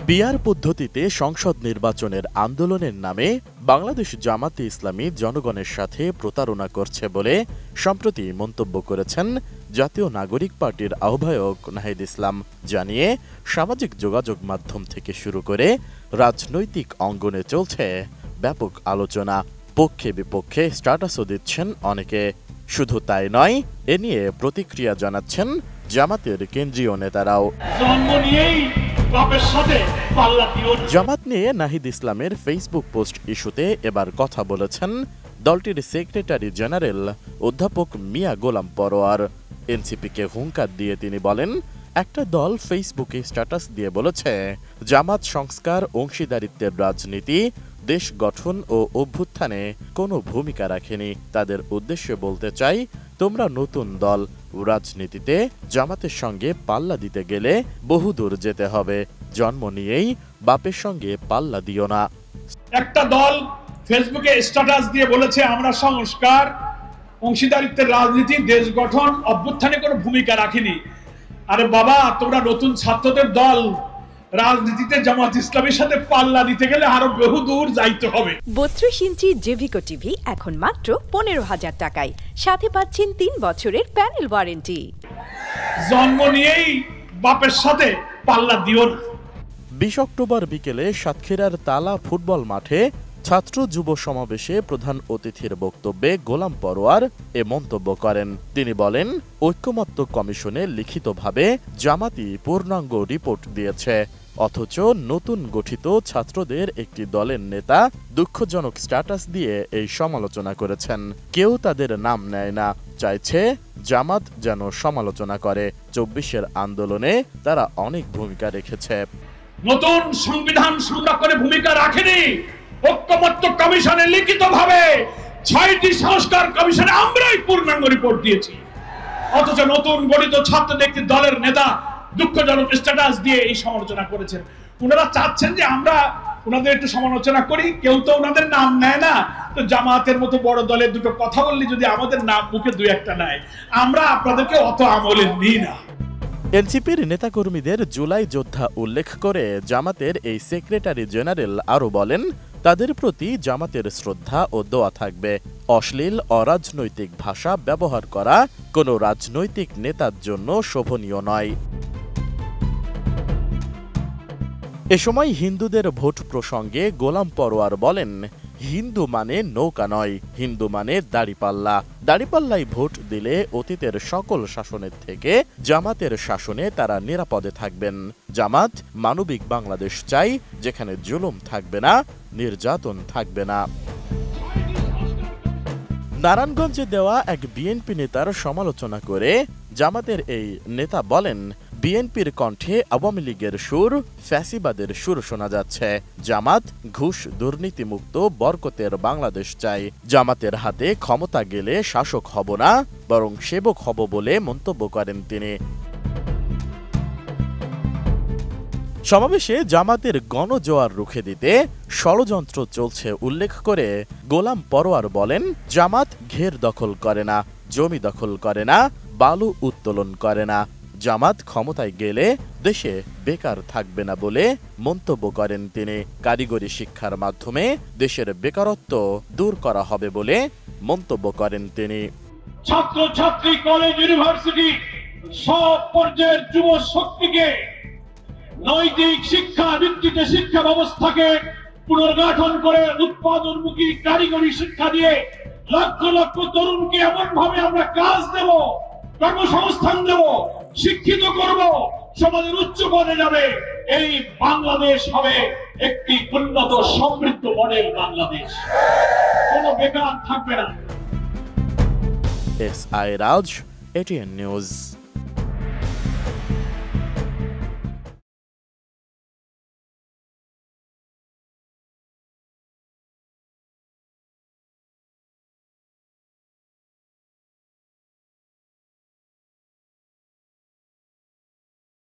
PR পদ্ধতিতে সংসদ নির্বাচনের আন্দোলনের নামে বাংলাদেশ জামাতে ইসলামী জনগণের সাথে প্রতারণা করছে বলে সম্প্রতি মন্তব্য করেছেন জাতীয় নাগরিক পার্টির আহ্বায়ক নাহিদ ইসলাম। জানিয়ে সামাজিক যোগাযোগ মাধ্যম থেকে শুরু করে রাজনৈতিক অঙ্গনে চলছে ব্যাপক আলোচনা। পক্ষে বিপক্ষে স্ট্যাটাসও দিচ্ছেন অনেকে। শুধু তাই নয়, এ নিয়ে প্রতিক্রিয়া জানাচ্ছেন জামাতের কেন্দ্রীয় নেতারাও। জামাত নিয়ে নাহিদ ইসলামের ফেসবুক পোস্ট ইস্যুতে এবার কথা বলেছেন দলটির সেক্রেটারি জেনারেল অধ্যাপক মিয়া গোলাম পরোয়ার। এনসিপিকে হুঙ্কার দিয়ে তিনি বলেন, একটা দল ফেসবুকে স্ট্যাটাস দিয়ে বলেছে জামাত সংস্কার অংশীদারিত্বের রাজনীতি, দেশ গঠন ও অভ্যুত্থানে কোনো ভূমিকা রাখেনি। তাদের উদ্দেশ্যে বলতে চাই, তোমরা নতুন দল, রাজনীতিতে জামাতের সঙ্গে পাল্লা দিতে গেলে বহুদূর যেতে হবে। জন্ম নিয়েই বাপের সঙ্গে পাল্লা দিও না। একটা দল ফেসবুকে স্ট্যাটাস দিয়ে বলেছে আমরা সংস্কার অংশীদারিত্বের রাজনীতি, দেশ গঠন, অভ্যুত্থানে কোনো ভূমিকা রাখিনি। আরে বাবা, তোমরা নতুন ছাত্রদের দল, রাজনীতিতে জামাত ইসলামের সাথে পাল্লা দিতে গেলে আরো বহু দূর যাইতে হবে। 32 ইঞ্চি জেভিকো টিভি এখন মাত্র 15,000 টাকায়, সাথে পাচ্ছেন 3 বছরের প্যানেল ওয়ারেন্টি। জন্ম নিয়েই বাপের সাথে পাল্লা দিও না। 20 অক্টোবর বিকেলে সাতক্ষীরার তালা ফুটবল মাঠে ছাত্র যুব সমাবেশে প্রধান অতিথির বক্তব্যে গোলাম পরোয়ার এ মন্তব্য করেন। তিনি বলেন, ঐক্যমত্য কমিশনে লিখিতভাবে জামাতি পূর্ণাঙ্গ রিপোর্ট দিয়েছে, অথচ নতুন গঠিত ছাত্রদের একটি দলের নেতা দুঃখজনক স্ট্যাটাস দিয়ে এই সমালোচনা করেছেন। কেউ তাদের নাম নেয় না, চাইছে জামাত যেন সমালোচনা করে। 24-এর আন্দোলনে তারা অনেক ভূমিকা রেখেছে। নতুন সংবিধান সংরক্ষণে ভূমিকা রাখেনি। ঐক্যমত্য কমিশনে লিখিতভাবে 6টি সংস্কার কমিশনে আমরাই পূর্ণাঙ্গ রিপোর্ট দিয়েছি, অথচ নতুন গঠিত ছাত্রদের একটি দলের নেতা দুঃখজনক স্ট্যাটাস দিয়ে এই সমালোচনা করেছেন। ওনারা চাচ্ছেন যে আমরা ওনাদের একটু সমালোচনা করি, কেউ তো ওনাদের নাম নেয় না। তো জামাতের মতো বড় দলের দুটো কথা বললে যদি আমাদের নাম মুখে দুই একটা নেয়, আমরা আপনাদেরকে অত আমলে নিই না। এনসিপির নেতাকর্মীদের জুলাই যোদ্ধা উল্লেখ করে জামাতের এই সেক্রেটারি জেনারেল আরও বলেন, তাদের প্রতি জামাতের শ্রদ্ধা ও দোয়া থাকবে। অশ্লীল অরাজনৈতিক ভাষা ব্যবহার করা কোনো রাজনৈতিক নেতার জন্য শোভনীয় নয়। এ সময় হিন্দুদের ভোট প্রসঙ্গে গোলাম পরোয়ার বলেন, হিন্দু মানে নৌকা নয়, হিন্দু মানে দাড়িপাল্লা। দাড়িপাল্লাই ভোট দিলে অতীতের সকল শাসনের থেকে জামাতের শাসনে তারা নিরাপদে থাকবেন। জামাত মানবিক বাংলাদেশ চাই, যেখানে জুলুম থাকবে না, নির্যাতন থাকবে না। নারায়ণগঞ্জে দেওয়া এক বিএনপি নেতার সমালোচনা করে জামাতের এই নেতা বলেন, বিএনপির কণ্ঠে আওয়ামী লীগের সুর, ফ্যাসিবাদের সুর শোনা যাচ্ছে। জামাত ঘুষ দুর্নীতিমুক্ত বরকতের বাংলাদেশ চাই। জামাতের হাতে ক্ষমতা গেলে শাসক হব না, বরং সেবক হব বলে মন্তব্য করেন তিনি। সমাবেশে জামাতের গণজোয়ার রুখে দিতে ষড়যন্ত্র চলছে উল্লেখ করে গোলাম পরোয়ার বলেন, জামাত ঘের দখল করে না, জমি দখল করে না, বালু উত্তোলন করে না। জামাত ক্ষমতায় গেলে দেশে বেকার থাকবে না বলে মন্তব্য করেন তিনি। কারিগরি শিক্ষার মাধ্যমে দেশের বেকারত্ব দূর করা হবে বলে মন্তব্য করেন তিনি। ছাত্র ছাত্রী, কলেজ, ইউনিভার্সিটি সব পর্যায়ের যুব শক্তিকে নৈতিক শিক্ষা ভিত্তিতে শিক্ষা ব্যবস্থাকে পুনর্গঠন করে উৎপাদনমুখী কারিগরি শিক্ষা দিয়ে লক্ষ লক্ষ তরুণকে এমন ভাবে আমরা কাজ দেব, কর্মসংস্থান দেব, শিক্ষিত করব, সমাজের উচ্চ পদে যাবে। এই বাংলাদেশ হবে একটি উন্নত সমৃদ্ধ মডেল বাংলাদেশ, কোনো বেকার থাকবে না। এসআই রাজ, এটিএন নিউজ।